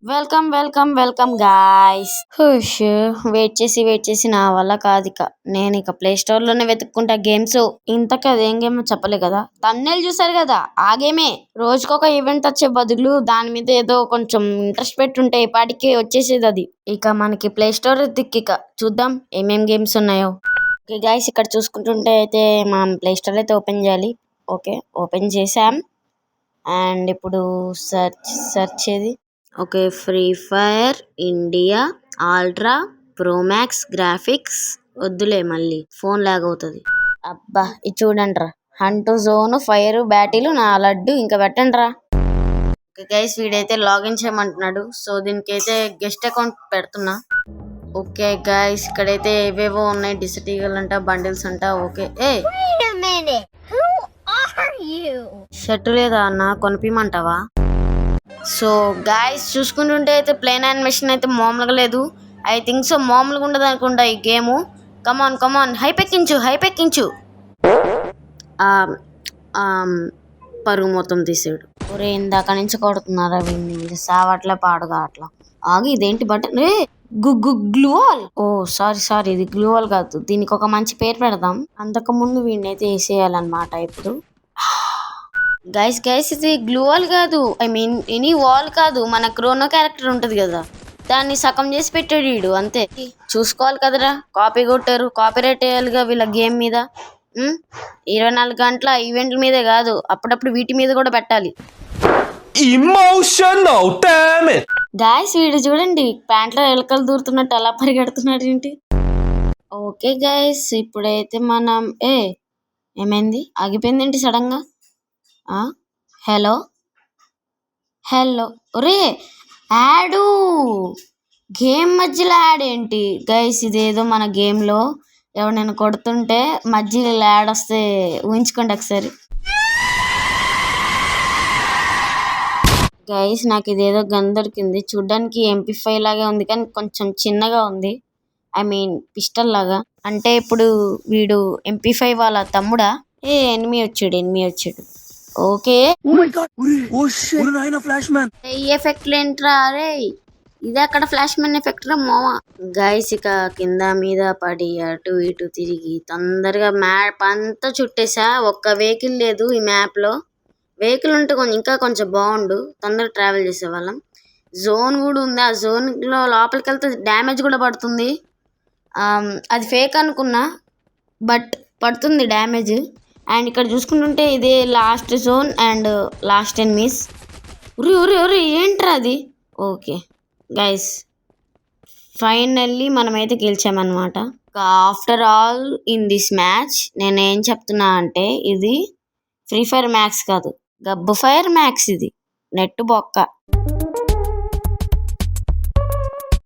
Welcome welcome welcome guys. హుష్ wait చేసి నా వల్ల కాదు ఇక. నేను ఇక ప్లే స్టోర్ లోనే వెతుక్కుంటా గేమ్స్. ఇంతకీ అదేం గేమ్ చెప్పలే కదా. తన్నేలు చూసారు కదా, ఆ గేమే. రోజుకొక ఈవెంట్ వచ్చే బదులు దాని మీద ఏదో కొంచెం ఇంట్రెస్ట్ పెట్టుంటే ఈ పాటికి వచ్చేసేది అది. ఇక మనకి ప్లే స్టోర్ దిక్కిక చూద్దాం ఏమేం గేమ్స్ ఉన్నాయో. ఓకే గాయ్స్, ఇక్కడ చూసుకుంటుంటే అయితే మనం ప్లే స్టోర్ అయితే ఓపెన్ చేయాలి. ఓకే, ఓపెన్ చేసాం. అండ్ ఇప్పుడు సెర్చ్ ఏది. Okay, free fire India ultra Pro Max graphics వద్దులే, మళ్ళీ ఫోన్ లాగ్ అవుతుంది. అబ్బా ఇది చూడండి రా, హంటు జోన్ ఫైర్ బ్యాటిల్ నా లడ్డు ఇంకా పెట్టండి రా. ఓకే గైస్, వీడైతే లాగిన్ చేయమంటున్నాడు. సో దీనికైతే గెస్ట్ అకౌంట్ పెడుతున్నా. ఓకే గైస్, ఇక్కడైతే ఏవేవో ఉన్నాయి. డిసిటీగల్ అంట, బండిల్స్ అంట. ఓకే షర్ట్ లేదా అన్న, కొనిపిమంటావా? సో గాయస్, చూసుకుంటుంటే అయితే ప్లేన్ యానిమేషన్ అయితే మామూలుగా లేదు. ఐ థింక్ సో మామూలుగా ఉండదు అనుకుంటా ఈ గేము. కమాన్ హైపెక్కించు. పరుగు మొత్తం తీసాడు. ఒరే, ఇందాక నుంచి కొడుతున్నారా వీడిని, సావట్లే పాడుగా అట్లా. ఆగి, ఇదేంటి బటన్? రే గ్లూవాల్. ఓ సారీ, ఇది గ్లూవాల్ కాదు. దీనికి ఒక మంచి పేరు పెడదాం. అంతకు ముందు వీడిని అయితే వేసేయాలన్నమాట. ఇప్పుడు గైస్ ఇది గ్లూవాల్ కాదు, ఐ మీన్ ఎనీ వాల్ కాదు. మన క్రోనో క్యారెక్టర్ ఉంటది కదా, దాన్ని సగం చేసి పెట్టాడు వీడు, అంతే. చూసుకోవాలి కదరా, కాపీ కొట్టారు. కాపీరైట్ వేయాలిగా వీళ్ళ గేమ్ మీద. 24 గంటల ఈవెంట్ల మీదే కాదు, అప్పుడప్పుడు వీటి మీద కూడా పెట్టాలి. గాయస్ వీడు చూడండి, ప్యాంట్లో ఎలకలు దూరుతున్నట్టు అలా పరిగెడుతున్నాడు ఏంటి. ఓకే గైస్, ఇప్పుడైతే మనం ఏమైంది, ఆగిపోయింది ఏంటి సడన్ గా? హలో ఒరే, యాడు గేమ్ మధ్యలో యాడ్ ఏంటి గైస్? ఇదేదో మన గేమ్లో ఎవరైనా కొడుతుంటే మధ్యలో యాడ్ వస్తే ఊహించుకోండి ఒకసారి. గైస్ నాకు ఇదేదో గన్ దొరికింది. చూడ్డానికి MP5 లాగా ఉంది, కానీ కొంచెం చిన్నగా ఉంది. ఐ మీన్ పిస్టల్ లాగా. అంటే ఇప్పుడు వీడు MP5 వాళ్ళ తమ్ముడా? ఎనిమి వచ్చాడు. ఓకే, ఈ ఎఫెక్ట్ ఏంట్రా? అరే ఇది అక్కడ ఫ్లాష్ మ్యాన్ ఎఫెక్ట్ రా మోవా. గైస్ ఇక కింద మీద పడి అటు ఇటు తిరిగి తొందరగా మ్యాప్ అంతా చుట్టేసా. ఒక్క వెహికల్ లేదు ఈ మ్యాప్ లో. వెహికల్ ఉంటే ఇంకా కొంచెం బాగుండు, తొందరగా ట్రావెల్ చేసేవాళ్ళం. జోన్ కూడా ఉంది, ఆ జోన్ లో లోపలికి వెళ్తే డ్యామేజ్ కూడా పడుతుంది. అది ఫేక్ అనుకున్నా, బట్ పడుతుంది డ్యామేజ్. అండ్ ఇక్కడ చూసుకుంటుంటే ఇదే last zone and last enemies. ఉరి ఏంట్రా అది? ఓకే గైస్, ఫైనల్లీ మనమైతే గెలిచామన్నమాట. After all in this match నేనేం చెప్తున్నా అంటే, ఇది ఫ్రీ ఫైర్ మ్యాక్స్ కాదు, గబ్బు ఫైర్ మ్యాక్స్. ఇది నెట్ బొక్క.